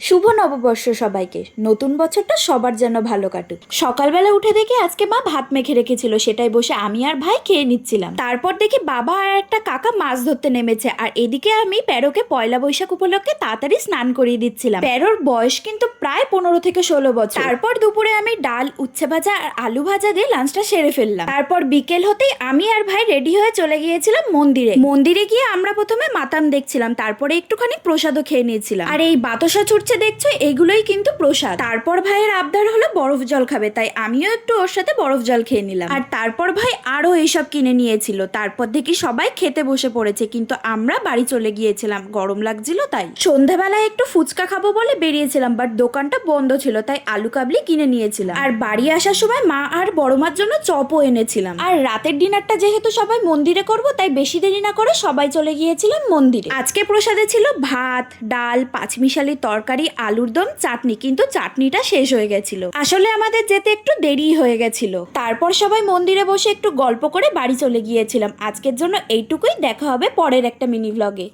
শুভ নববর্ষ সবাইকে। নতুন বছরটা সবার যেন ভালো কাটুক। সকালবেলা উঠে দেখি আজকে মা ভাত মেখে রেখেছিল, সেটাই বসে আমি আর ভাই খেয়ে নিচ্ছিলাম। তারপর দেখি বাবা আর একটা কাকা মাছ ধরতে নেমেছে, আর এদিকে আমি প্যারোকে পয়লা বৈশাখ উপলক্ষে তাড়াতাড়ি স্নান করিয়ে দিচ্ছিলাম। প্যারোর বয়স কিন্তু প্রায় 15 থেকে 16 বছর। তারপর দুপুরে আমি ডাল, উচ্ছে ভাজা আর আলু ভাজা দিয়ে লাঞ্চটা সেরে ফেললাম। তারপর বিকেল হতেই আমি আর ভাই রেডি হয়ে চলে গিয়েছিলাম মন্দিরে গিয়ে আমরা প্রথমে মাতাম দেখছিলাম, তারপরে একটুখানি প্রসাদও খেয়ে নিয়েছিলাম। আর এই বাতাসা ছুটছে দেখছো, এগুলোই কিন্তু প্রসাদ। তারপর ভাইয়ের আবদার হলো বরফ জল খাবে, তাই আমিও একটু ওর সাথে বরফ জল খেয়ে নিলাম। আর তারপর ভাই আরো এইসব কিনে নিয়েছিল। তারপর দেখি সবাই খেতে বসে পড়েছে, কিন্তু আমরা বাড়ি চলে গিয়েছিলাম, গরম লাগছিল তাই। সন্ধ্যাবেলায় একটু ফুচকা খাবো বলে বেরিয়েছিলাম, বাট দোকানটা বন্ধ ছিল, তাই আলু কাবলি কিনে নিয়েছিলাম। আর বাড়ি আসার সময় মা আর বড় মার জন্য চপও এনেছিলাম। আর রাতের ডিনারটা যেহেতু সবাই মন্দিরে করব, তাই বেশি দেরি না করে সবাই চলে গিয়েছিলাম মন্দিরে। আজকে প্রসাদে ছিল ভাত, ডাল, পাঁচমিশালি তরকারি, আলুর দম, চাটনি, কিন্তু চাটনিটা শেষ হয়ে গেছিল। আসলে আমাদের যেতে একটু দেরি হয়ে গেছিল। তারপর সবাই মন্দিরে বসে একটু গল্প করে বাড়ি চলে গিয়েছিলাম। আজকের জন্য এইটুকুই। দেখা হবে পরের একটা মিনি ব্লগে।